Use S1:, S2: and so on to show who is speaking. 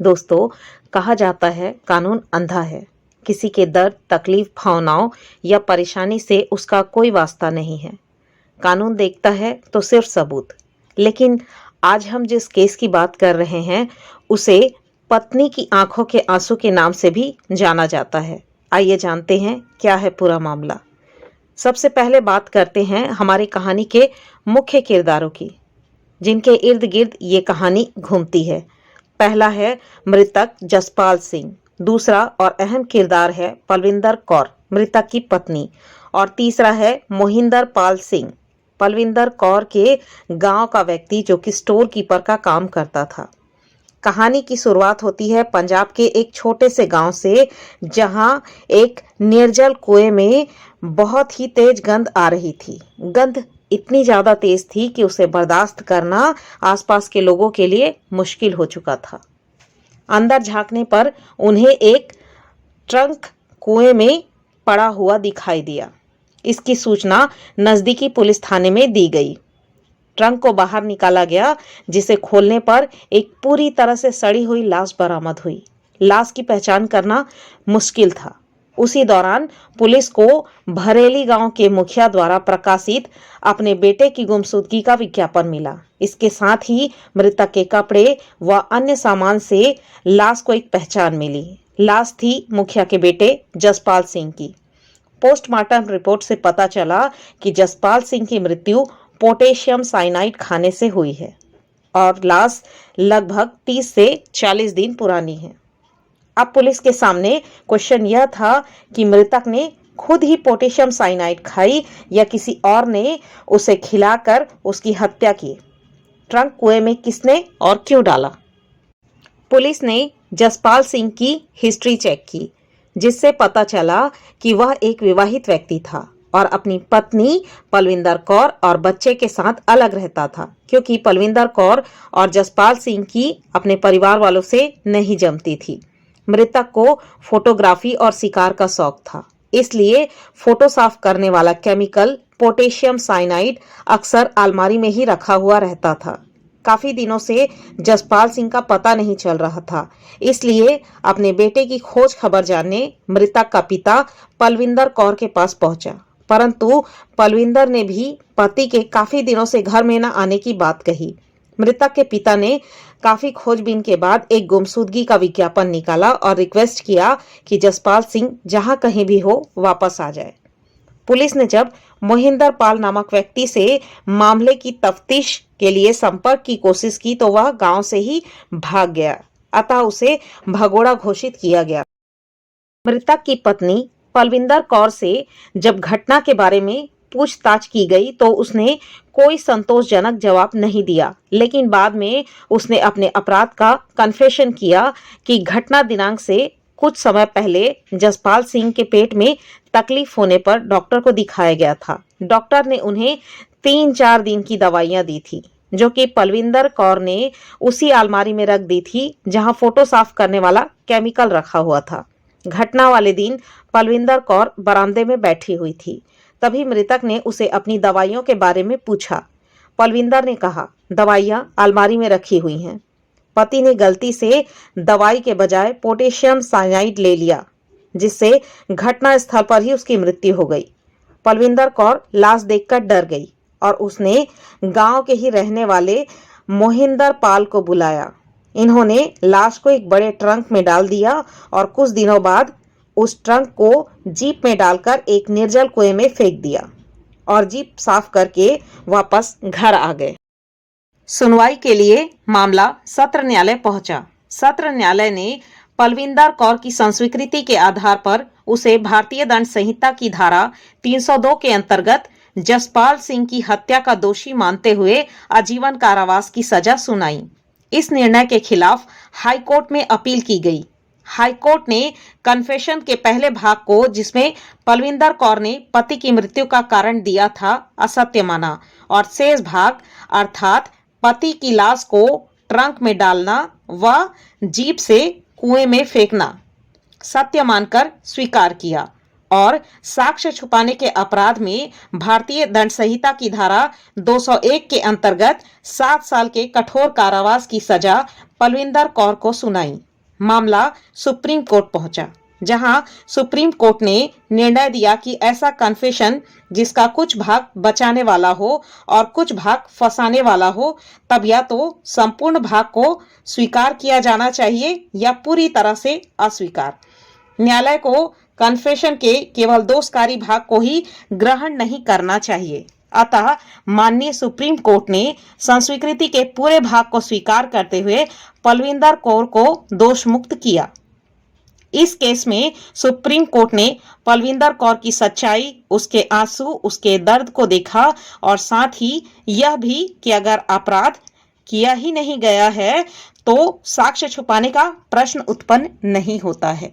S1: दोस्तों, कहा जाता है कानून अंधा है। किसी के दर्द, तकलीफ, भावनाओं या परेशानी से उसका कोई वास्ता नहीं है। कानून देखता है तो सिर्फ सबूत। लेकिन आज हम जिस केस की बात कर रहे हैं उसे पत्नी की आंखों के आंसू के नाम से भी जाना जाता है। आइए जानते हैं क्या है पूरा मामला। सबसे पहले बात करते हैं हमारी कहानी के मुख्य किरदारों की, जिनके इर्द गिर्द ये कहानी घूमती है। पहला है मृतक जसपाल सिंह। दूसरा और अहम किरदार है पलविंदर कौर, मृतक की पत्नी। और तीसरा है मोहिंदर पाल सिंह, पलविंदर कौर के गांव का व्यक्ति जो कि स्टोर कीपर का काम करता था। कहानी की शुरुआत होती है पंजाब के एक छोटे से गांव से, जहां एक निर्जल कुएं में बहुत ही तेज गंध आ रही थी। गंध इतनी ज्यादा तेज थी कि उसे बर्दाश्त करना आसपास के लोगों के लिए मुश्किल हो चुका था। अंदर झांकने पर उन्हें एक ट्रंक कुएं में पड़ा हुआ दिखाई दिया। इसकी सूचना नजदीकी पुलिस थाने में दी गई। ट्रंक को बाहर निकाला गया, जिसे खोलने पर एक पूरी तरह से सड़ी हुई लाश बरामद हुई। लाश की पहचान करना मुश्किल था। उसी दौरान पुलिस को भरेली गांव के मुखिया द्वारा प्रकाशित अपने बेटे की गुमशुदगी का विज्ञापन मिला। इसके साथ ही मृतक के कपड़े व अन्य सामान से लाश को एक पहचान मिली। लाश थी मुखिया के बेटे जसपाल सिंह की। पोस्टमार्टम रिपोर्ट से पता चला कि जसपाल सिंह की मृत्यु पोटेशियम साइनाइड खाने से हुई है और लाश लगभग 30 से 40 दिन पुरानी है। अब पुलिस के सामने क्वेश्चन यह था कि मृतक ने खुद ही पोटेशियम साइनाइड खाई या किसी और ने उसे खिलाकर उसकी हत्या की। ट्रंक कुएं में किसने और क्यों डाला? पुलिस ने जसपाल सिंह की हिस्ट्री चेक की, जिससे पता चला कि वह एक विवाहित व्यक्ति था और अपनी पत्नी पलविंदर कौर और बच्चे के साथ अलग रहता था, क्योंकि पलविंदर कौर और जसपाल सिंह की अपने परिवार वालों से नहीं जमती थी। मृतक को फोटोग्राफी और शिकार का शौक था, इसलिए फोटो साफ करने वाला केमिकल पोटेशियम साइनाइड अक्सर अलमारी में ही रखा हुआ रहता था। काफी दिनों से जसपाल सिंह का पता नहीं चल रहा था, इसलिए अपने बेटे की खोज खबर जानने मृतक का पिता पलविंदर कौर के पास पहुंचा। परंतु पलविंदर ने भी पति के काफी दिनों से घर में न आने की बात कही। मृतक के पिता ने काफी खोजबीन के बाद एक गुमशुदगी का विज्ञापन निकाला और रिक्वेस्ट किया कि जसपाल सिंह जहां कहीं भी हो वापस आ जाए। पुलिस ने जब मोहिंदर पाल नामक व्यक्ति से मामले की तफ्तीश के लिए संपर्क की कोशिश की तो वह गांव से ही भाग गया, अतः उसे भगोड़ा घोषित किया गया। मृतक की पत्नी पलविंदर कौर से जब घटना के बारे में पूछताछ की गई तो उसने कोई संतोषजनक जवाब नहीं दिया, लेकिन बाद में उसने अपने अपराध का कन्फेशन किया कि घटना दिनांक से कुछ समय पहले जसपाल सिंह के पेट में तकलीफ होने पर डॉक्टर को दिखाया गया था। डॉक्टर ने उन्हें 3-4 दिन की दवाइयां दी थी, जो कि पलविंदर कौर ने उसी अलमारी में रख दी थी जहां फोटो साफ करने वाला केमिकल रखा हुआ था। घटना वाले दिन पलविंदर कौर बरामदे में बैठी हुई थी। तभी मृतक ने उसे अपनी दवाइयों के बारे में पूछा। पलविंदर ने कहा, दवाइयां अलमारी में रखी हुई हैं। पति ने गलती से दवाई के बजाय पोटेशियम साइनाइड ले लिया, जिससे घटना स्थल पर ही उसकी मृत्यु हो गई। पलविंदर कौर लाश देखकर डर गई और उसने गांव के ही रहने वाले मोहिंदर पाल को बुलाया। इन्होंने लाश को एक बड़े ट्रंक में डाल दिया और कुछ दिनों बाद उस ट्रंक को जीप में डालकर एक निर्जल कुएं में फेंक दिया और जीप साफ करके वापस घर आ गए। सुनवाई के लिए मामला सत्र न्यायालय पहुंचा। सत्र न्यायालय ने पलविंदर कौर की संस्वीकृति के आधार पर उसे भारतीय दंड संहिता की धारा 302 के अंतर्गत जसपाल सिंह की हत्या का दोषी मानते हुए आजीवन कारावास की सजा सुनाई। इस निर्णय के खिलाफ हाईकोर्ट में अपील की गई। हाईकोर्ट ने कन्फेशन के पहले भाग को, जिसमें पलविंदर कौर ने पति की मृत्यु का कारण दिया था, असत्य माना और शेष भाग अर्थात पति की लाश को ट्रंक में डालना व जीप से कुएं में फेंकना सत्य मानकर स्वीकार किया और साक्ष्य छुपाने के अपराध में भारतीय दंड संहिता की धारा 201 के अंतर्गत 7 साल के कठोर कारावास की सजा पलविंदर कौर को सुनाई। मामला सुप्रीम कोर्ट पहुंचा, जहां सुप्रीम कोर्ट ने निर्णय दिया कि ऐसा कन्फेशन जिसका कुछ भाग बचाने वाला हो और कुछ भाग फंसाने वाला हो, तब या तो संपूर्ण भाग को स्वीकार किया जाना चाहिए या पूरी तरह से अस्वीकार। न्यायालय को कन्फेशन के केवल दोषकारी भाग को ही ग्रहण नहीं करना चाहिए। अतः माननीय सुप्रीम कोर्ट ने संस्वीकृति के पूरे भाग को स्वीकार करते हुए पलविंदर कौर को दोष मुक्त किया। इस केस में सुप्रीम कोर्ट ने पलविंदर कौर की सच्चाई, उसके आंसू, उसके दर्द को देखा और साथ ही यह भी कि अगर अपराध किया ही नहीं गया है तो साक्ष्य छुपाने का प्रश्न उत्पन्न नहीं होता है।